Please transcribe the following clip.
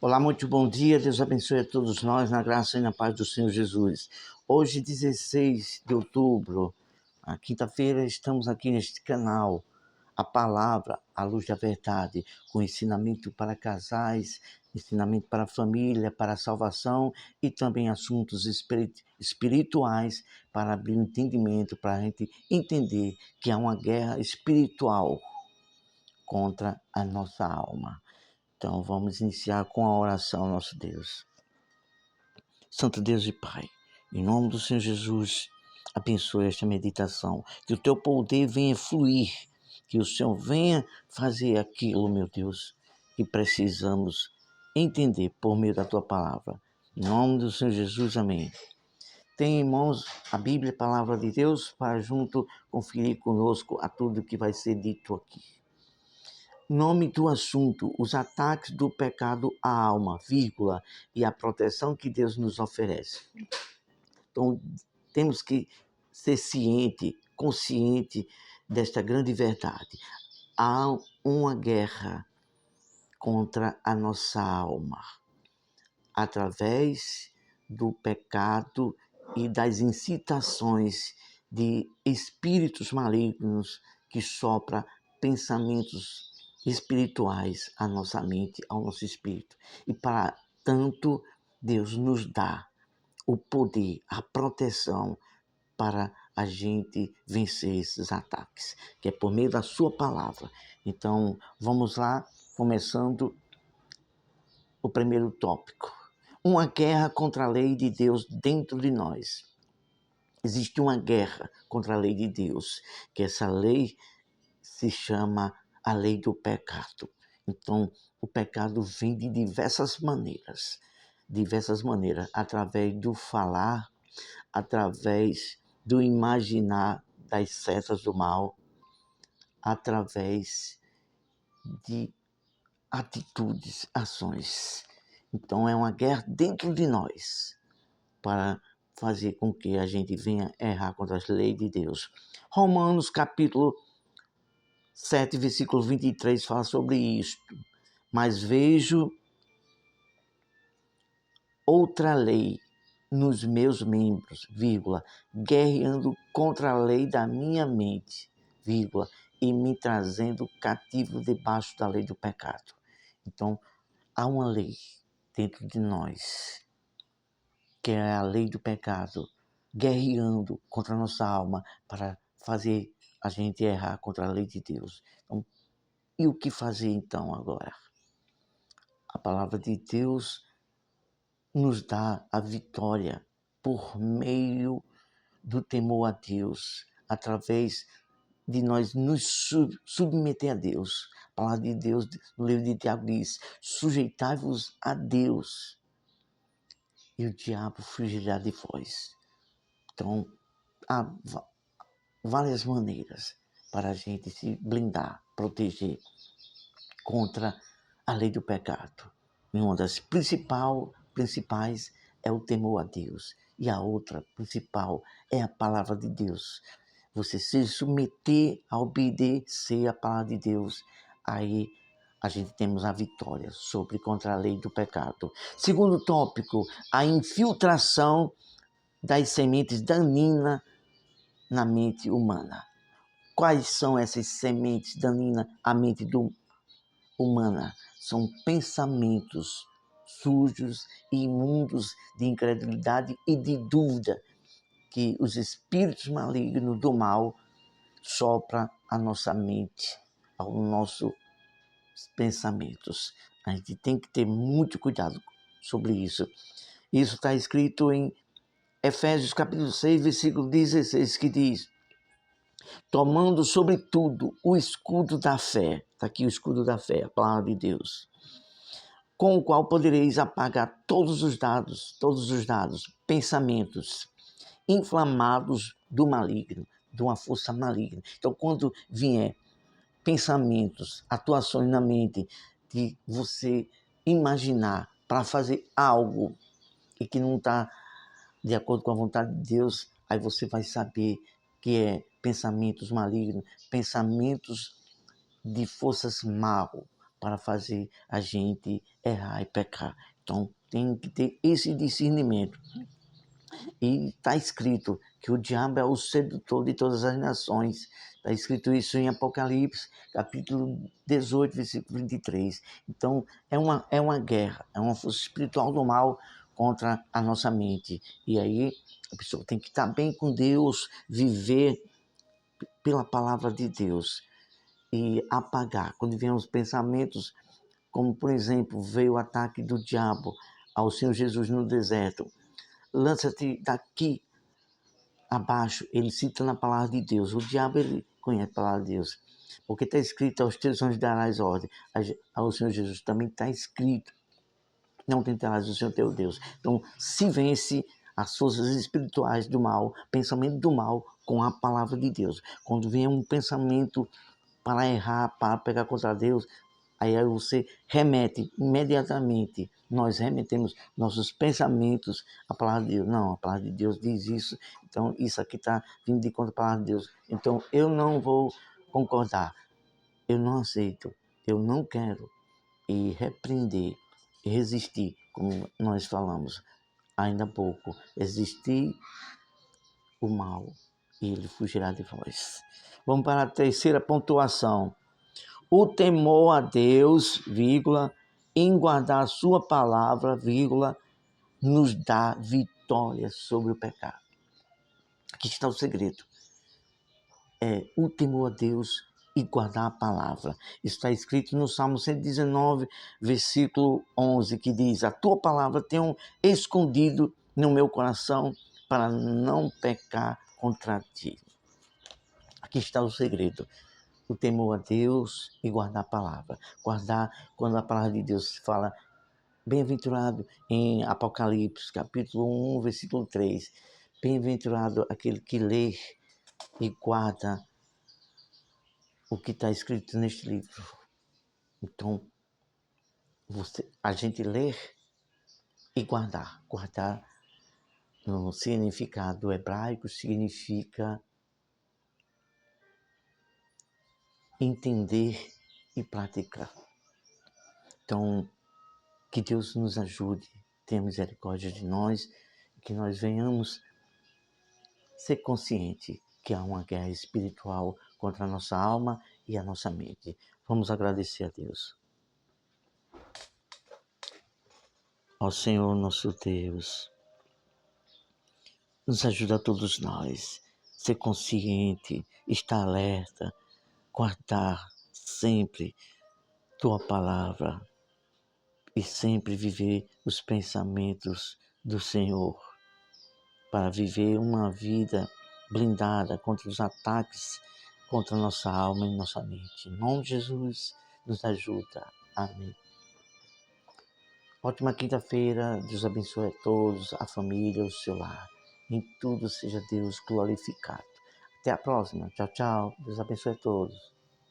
Olá, muito bom dia. Deus abençoe a todos nós na graça e na paz do Senhor Jesus. Hoje, 16 de outubro, a quinta-feira, estamos aqui neste canal, a palavra, a luz da verdade, com ensinamento para casais, ensinamento para a família, para a salvação e também assuntos espirituais para abrir o entendimento, para a gente entender que há uma guerra espiritual contra a nossa alma. Então, vamos iniciar com a oração, nosso Deus. Santo Deus e Pai, em nome do Senhor Jesus, abençoe esta meditação. Que o Teu poder venha fluir, que o Senhor venha fazer aquilo, meu Deus, que precisamos entender por meio da Tua palavra. Em nome do Senhor Jesus, amém. Tem em mãos a Bíblia, a palavra de Deus, para junto conferir conosco a tudo que vai ser dito aqui. Nome do assunto: os ataques do pecado à alma, vírgula, e a proteção que Deus nos oferece. Então, temos que ser consciente desta grande verdade. Há uma guerra contra a nossa alma, através do pecado e das incitações de espíritos malignos que sopram pensamentos espirituais à nossa mente, ao nosso espírito. E para tanto, Deus nos dá o poder, a proteção para a gente vencer esses ataques, que é por meio da sua palavra. Então, vamos lá, começando o primeiro tópico. Uma guerra contra a lei de Deus dentro de nós. Existe uma guerra contra a lei de Deus, que essa lei se chama a lei do pecado. Então, o pecado vem de diversas maneiras, através do falar, através do imaginar das setas do mal, através de atitudes, ações. Então, é uma guerra dentro de nós, para fazer com que a gente venha errar contra as leis de Deus. Romanos capítulo 7, versículo 23 fala sobre isto. Mas vejo outra lei nos meus membros, vírgula, guerreando contra a lei da minha mente, vírgula, e me trazendo cativo debaixo da lei do pecado. Então, há uma lei dentro de nós, que é a lei do pecado, guerreando contra a nossa alma para fazer a gente errar contra a lei de Deus. Então, e o que fazer então agora? A palavra de Deus nos dá a vitória por meio do temor a Deus, através de nós nos submeter a Deus. A palavra de Deus, no livro de Tiago, diz: sujeitai-vos a Deus e o diabo fugirá de vós. Então, há várias maneiras para a gente se blindar, proteger contra a lei do pecado. E uma das principais é o temor a Deus. E a outra principal é a palavra de Deus. Você se submeter a obedecer a palavra de Deus, aí a gente temos a vitória contra a lei do pecado. Segundo tópico, a infiltração das sementes daninas na mente humana. Quais são essas sementes daninas à mente humana? São pensamentos sujos e imundos de incredulidade e de dúvida que os espíritos malignos do mal sopram à nossa mente, aos nossos pensamentos. A gente tem que ter muito cuidado sobre isso. Isso está escrito em Efésios capítulo 6, versículo 16, que diz: tomando sobretudo o escudo da fé, está aqui o escudo da fé, a palavra de Deus, com o qual podereis apagar todos os dados, pensamentos inflamados do maligno, de uma força maligna. Então, quando vier pensamentos, atuações na mente, de você imaginar para fazer algo e que não está de acordo com a vontade de Deus, aí você vai saber que pensamentos malignos, pensamentos de forças mal, para fazer a gente errar e pecar. Então, tem que ter esse discernimento. E está escrito que o diabo é o sedutor de todas as nações. Está escrito isso em Apocalipse, capítulo 18, versículo 23. Então, é uma guerra, é uma força espiritual do mal contra a nossa mente. E aí, a pessoa tem que estar bem com Deus, viver pela palavra de Deus e apagar. Quando vêm os pensamentos, como por exemplo, veio o ataque do diabo ao Senhor Jesus no deserto. Lança-te daqui abaixo, ele cita na palavra de Deus. O diabo, ele conhece a palavra de Deus. Porque está escrito, aos teus anjos darás ordem. Ao Senhor Jesus também está escrito, não tentarás o Senhor teu Deus. Então, se vence as forças espirituais do mal, pensamento do mal, com a palavra de Deus. Quando vem um pensamento para errar, para pegar contra Deus, aí você remete imediatamente. Nós remetemos nossos pensamentos à palavra de Deus. Não, a palavra de Deus diz isso, então isso aqui está vindo de contra a palavra de Deus. Então eu não vou concordar, eu não aceito, eu não quero. E repreender, resistir, como nós falamos ainda há pouco, resistir o mal e ele fugirá de vós. Vamos para a terceira pontuação. O temor a Deus, vírgula, em guardar a sua palavra, vírgula, nos dá vitória sobre o pecado. Aqui está o segredo. É o temor a Deus e guardar a palavra. Está escrito no Salmo 119, versículo 11, que diz: a tua palavra tenho escondido no meu coração para não pecar contra ti. Aqui está o segredo. O temor a Deus e guardar a palavra. Guardar, quando a palavra de Deus fala, bem-aventurado em Apocalipse, capítulo 1, versículo 3. Bem-aventurado aquele que lê e guarda o que está escrito neste livro. Então, a gente ler e guardar. Guardar no significado hebraico significa entender e praticar. Então, que Deus nos ajude, tenha misericórdia de nós, que nós venhamos ser conscientes que há uma guerra espiritual contra a nossa alma e a nossa mente. Vamos agradecer a Deus. Ó Senhor nosso Deus, nos ajuda a todos nós, ser consciente, estar alerta, guardar sempre Tua palavra e sempre viver os pensamentos do Senhor, para viver uma vida blindada contra os ataques contra nossa alma e nossa mente. Em nome de Jesus, nos ajuda. Amém. Ótima quinta-feira. Deus abençoe a todos, a família, o seu lar. Em tudo seja Deus glorificado. Até a próxima. Tchau, tchau. Deus abençoe a todos.